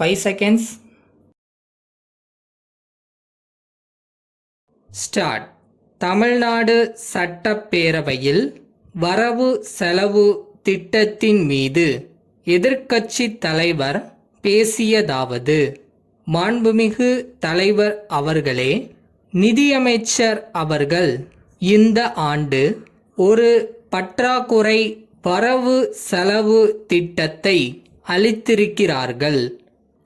5 seconds. Start. Tamil Nadu சட்டப்பேரவையில் வரவு செலவு திட்டத்தின் மீது எதிர்க்கட்சி தலைவர் பேசியதாவது: மாண்புமிகு தலைவர் அவர்களே, நிதியமைச்சர் அவர்கள் இந்த ஆண்டு ஒரு பற்றாக்குறை வரவு செலவு திட்டத்தை அளித்திருக்கிறார்கள்.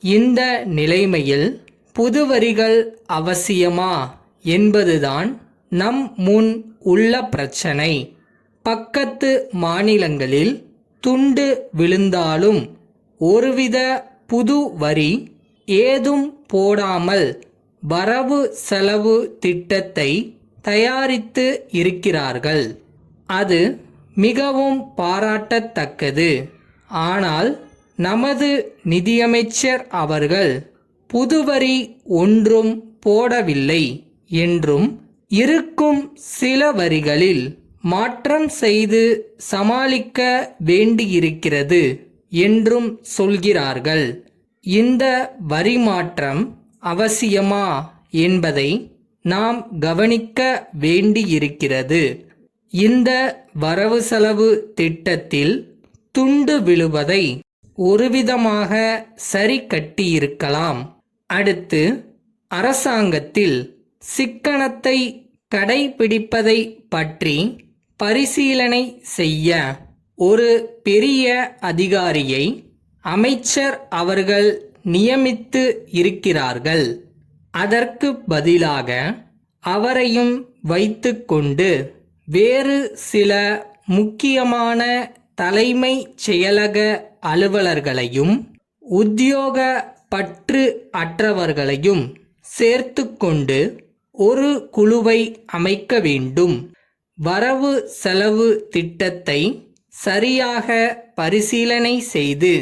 இந்த நிலைமையில் புது வரிகள் அவசியமா என்பதுதான் நம் முன் உள்ள பிரச்சனை. பக்கத்து மாநிலங்களில் துண்டு விழுந்தாலும் ஒருவித புது வரி ஏதும் போடாமல் வரவு செலவு திட்டத்தை தயாரித்து இருக்கிறார்கள். அது மிகவும் பாராட்டத்தக்கது. ஆனால் நமது நிதியமைச்சர் அவர்கள் புதுவரி ஒன்றும் போடவில்லை என்றும், இருக்கும் சில வரிகளில் மாற்றம் செய்து சமாளிக்க வேண்டியிருக்கிறது என்றும் சொல்கிறார்கள். இந்த வரி மாற்றம் அவசியமா என்பதை நாம் கவனிக்க வேண்டியிருக்கிறது. இந்த வரவு செலவு திட்டத்தில் துண்டு விழுவதை ஒருவிதமாக சரி கட்டியிருக்கலாம். அடுத்து, அரசாங்கத்தில் சிக்கனத்தை கடைபிடிப்பதை பற்றி பரிசீலனை செய்ய ஒரு பெரிய அதிகாரியை அமைச்சர் அவர்கள் நியமித்து இருக்கிறார்கள். அதற்கு பதிலாக அவரையும் வைத்துக்கொண்டு வேறு சில முக்கியமான தலைமை செயலக அலுவலர்களையும் உத்தியோக பற்று அற்றவர்களையும் சேர்த்து கொண்டு ஒரு குழுவை அமைக்க வேண்டும். வரவு செலவு திட்டத்தை சரியாக பரிசீலனை செய்து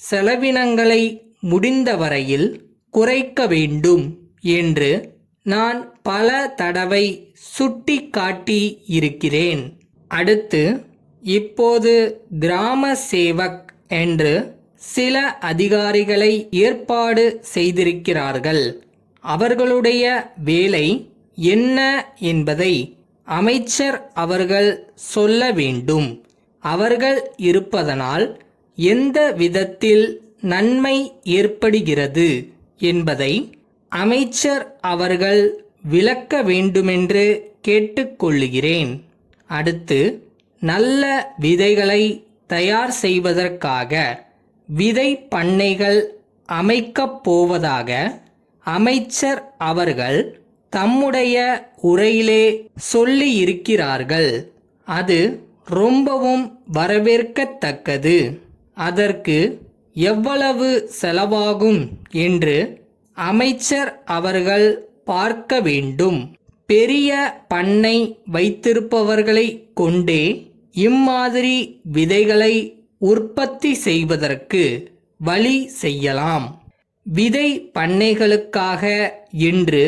செலவினங்களை முடிந்தவரையில் குறைக்க வேண்டும் என்று நான் பல தடவை சுட்டி காட்டி இருக்கிறேன். அடுத்து, இப்போது கிராம சேவக் என்று சில அதிகாரிகளை ஏற்பாடு செய்திருக்கிறார்கள். அவர்களுடைய வேலை என்ன என்பதை அமைச்சர் அவர்கள் சொல்ல வேண்டும். அவர்கள் இருப்பதனால் எந்த விதத்தில் நன்மை ஏற்படுகிறது என்பதை அமைச்சர் அவர்கள் விளக்க வேண்டுமென்று கேட்டுக்கொள்கிறேன். அடுத்து, நல்ல விதைகளை தயார் செய்வதற்காக விதை பண்ணைகள் அமைக்கப் போவதாக அமைச்சர் அவர்கள் தம்முடைய உரையிலே சொல்லியிருக்கிறார்கள். அது ரொம்பவும் வரவேற்கத்தக்கது. அதற்கு எவ்வளவு செலவாகும் என்று அமைச்சர் அவர்கள் பார்க்க வேண்டும். பெரிய பண்ணை வைத்திருப்பவர்களை கொண்டே இம்மாதிரி விதைகளை உற்பத்தி செய்வதற்கு வழி செய்யலாம். விதை பண்ணைகளுக்காக என்று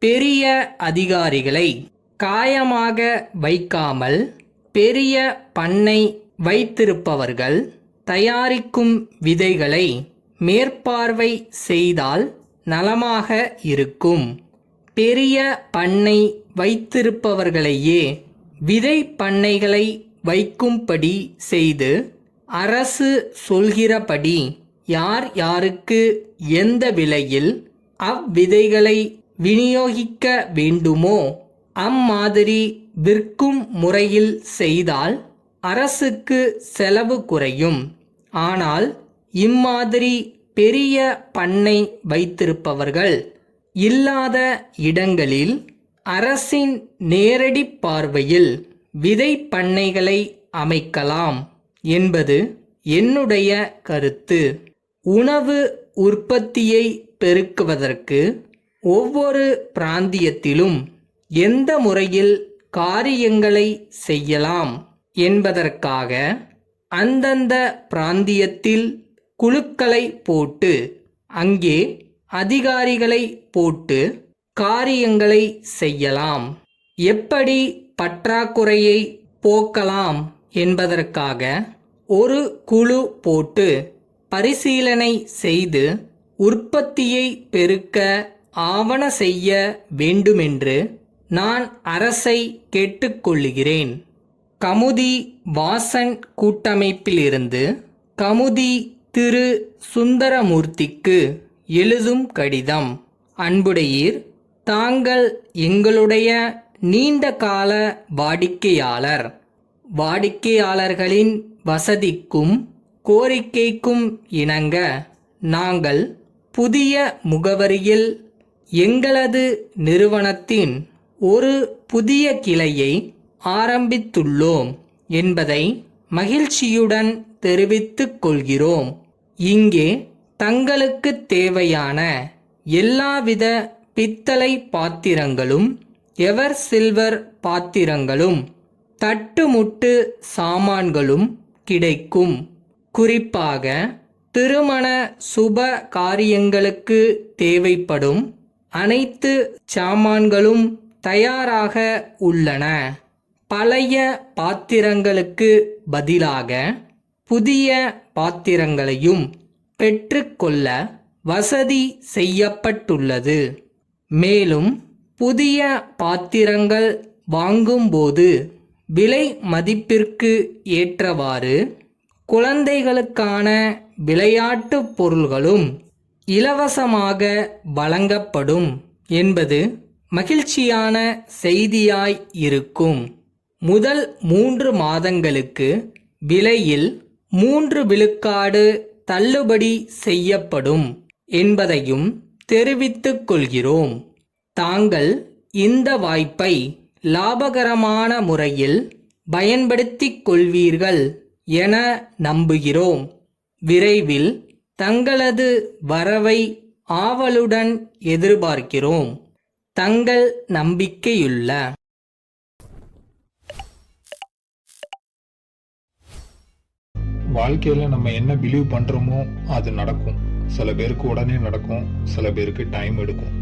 பெரிய அதிகாரிகளை காயமாக வைக்காமல் பெரிய பண்ணை வைத்திருப்பவர்கள் தயாரிக்கும் விதைகளை மேற்பார்வை செய்தால் நலமாக இருக்கும். பெரிய பண்ணை வைத்திருப்பவர்களையே விதை பண்ணைகளை வைக்கும்படி செய்து அரசு சொல்கிறபடி யார் யாருக்கு எந்த விலையில் அவ்விதைகளை விநியோகிக்க வேண்டுமோ அம்மாதிரி விற்கும் முறையில் செய்தால் அரசுக்கு செலவு குறையும். ஆனால் இம்மாதிரி பெரிய பண்ணை வைத்திருப்பவர்கள் இல்லாத இடங்களில் அரசின் நேரடி பார்வையில் விதை பண்ணைகளை அமைக்கலாம் என்பது என்னுடைய கருத்து. உணவு உற்பத்தியை பெருக்குவதற்கு ஒவ்வொரு பிராந்தியத்திலும் எந்த முறையில் காரியங்களை செய்யலாம் என்பதற்காக அந்தந்த பிராந்தியத்தில் குழுக்களை போட்டு அங்கே அதிகாரிகளை போட்டு காரியங்களை செய்யலாம். எப்படி பற்றாக்குறையை போக்கலாம் என்பதற்காக ஒரு குழு போட்டு பரிசீலனை செய்து உற்பத்தியை பெருக்க ஆவன செய்ய வேண்டுமென்று நான் அரசை கேட்டுக்கொள்கிறேன். கமுதி வாசன் கூட்டமைப்பிலிருந்து கமுதி திரு சுந்தரமூர்த்திக்கு எழுதும் கடிதம். அன்புடையீர், தாங்கள் எங்களுடைய நீண்டகால வாடிக்கையாளர். வாடிக்கையாளர்களின் வசதிக்கும் கோரிக்கைக்கும் இணங்க நாங்கள் புதிய முகவரியில் எங்களது நிறுவனத்தின் ஒரு புதிய கிளையை ஆரம்பித்துள்ளோம் என்பதை மகிழ்ச்சியுடன் தெரிவித்துக் கொள்கிறோம். இங்கே தங்களுக்கு தேவையான எல்லாவித பித்தளை பாத்திரங்களும் எவர் சில்வர் பாத்திரங்களும் தட்டுமுட்டு சாமான்களும் கிடைக்கும். குறிப்பாக திருமண சுப காரியங்களுக்கு தேவைப்படும் அனைத்து சாமான்களும் தயாராக உள்ளன. பழைய பாத்திரங்களுக்கு பதிலாக புதிய பாத்திரங்களையும் பெற்றுக்கொள்ள வசதி செய்யப்பட்டுள்ளது. மேலும் புதிய பாத்திரங்கள் வாங்கும்போது விலை மதிப்பிற்கு ஏற்றவாறு குழந்தைகளுக்கான விளையாட்டுப் பொருள்களும் இலவசமாக வழங்கப்படும் என்பது மகிழ்ச்சியான செய்தியாய் இருக்கும். முதல் 3 மாதங்களுக்கு விலையில் 3 விழுக்காடு தள்ளுபடி செய்யப்படும் என்பதையும் தெரிவித்துக் கொள்கிறோம். தாங்கள் இந்த வாய்ப்பை லாபகரமான முறையில் பயன்படுத்திக் கொள்வீர்கள் என நம்புகிறோம். விரைவில் தங்களது வரவை ஆவலுடன் எதிர்பார்க்கிறோம். தங்கள் நம்பிக்கையுள்ள வாழ்க்கையில நம்ம என்ன பிலீவ் பண்றோமோ அது நடக்கும். சில பேருக்கு உடனே நடக்கும், சில பேருக்கு டைம் எடுக்கும்.